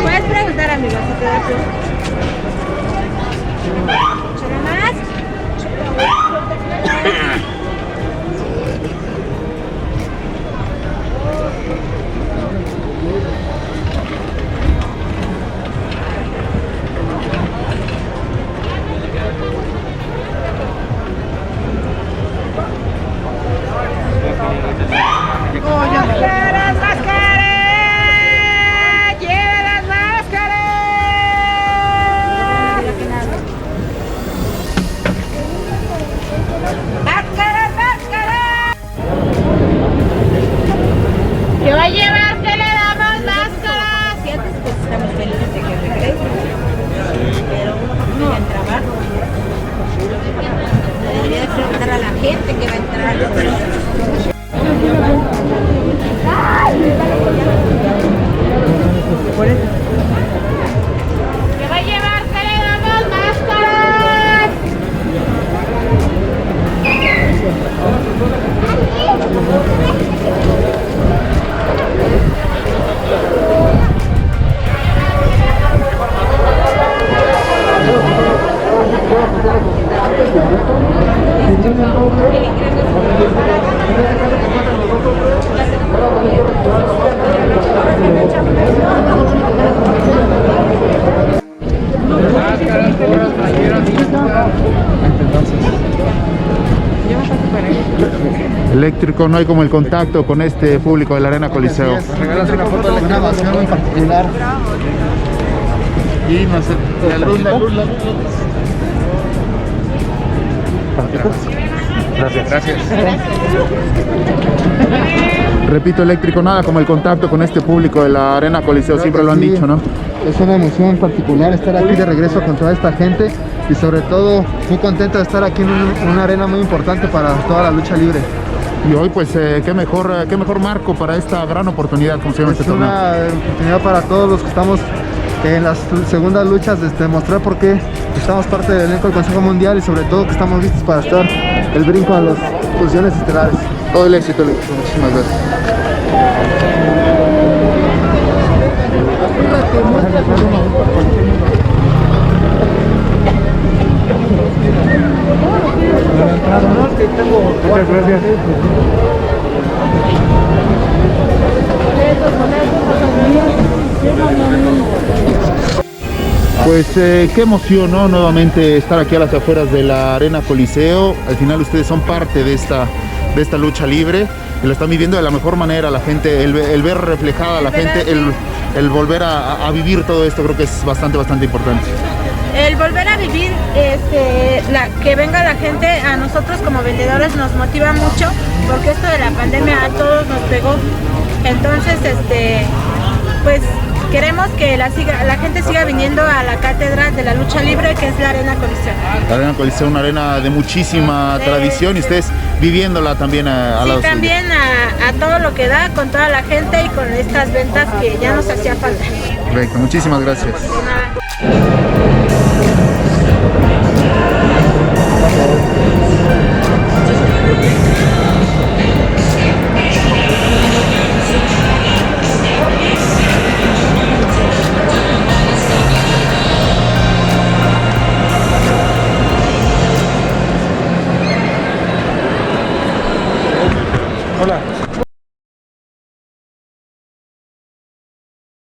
Puedes preguntar, amigo, si te da tiempo. ¿Échale más? ¡Máscaras, máscaras! ¡Lleva las máscaras! ¡Máscaras, máscaras! ¿Qué va a llevar? ¿Qué le damos máscaras? Y antes pues estamos felices de que regrese, pero uno en trabajo debería de preguntar a la gente que va a entrar. ¿Qué va a llevar? ¿Qué le damos máscaras? Eléctrico, no hay como el contacto con este público de la Arena Coliseo. Regalas una foto de una ovación muy particular. Y no sé, la luz. Gracias. Repito, Eléctrico, nada como el contacto con este público de la Arena Coliseo, Claro, siempre lo han sí. dicho, ¿no? Es una emoción particular estar aquí de regreso con toda esta gente y sobre todo muy contento de estar aquí en una arena muy importante para toda la lucha libre. Y hoy pues qué mejor marco para esta gran oportunidad, como se llama Es este torneo. una oportunidad para todos los que estamos en las segundas luchas de demostrar por qué estamos parte del elenco del Consejo Mundial y sobre todo que estamos listos para estar el brinco a las posiciones estelares. Todo el éxito, Eléctrico. Muchísimas gracias. Muchas gracias. Pues qué emoción, ¿no? Nuevamente estar aquí a las afueras de la Arena Coliseo. Al final ustedes son parte de esta lucha libre y lo están viviendo de la mejor manera. La gente, el ver reflejada a la gente, el volver a vivir todo esto, creo que es bastante importante. El volver a vivir, que venga la gente, a nosotros como vendedores nos motiva mucho, porque esto de la pandemia a todos nos pegó. Entonces, pues queremos que la gente siga viniendo a la cátedra de la lucha libre, que es la Arena Coliseo. La Arena Coliseo, una arena de muchísima tradición y ustedes viviéndola también a sí, lado también a todo lo que da, con toda la gente y con estas ventas que ya nos hacía falta. Correcto, muchísimas gracias. De nada.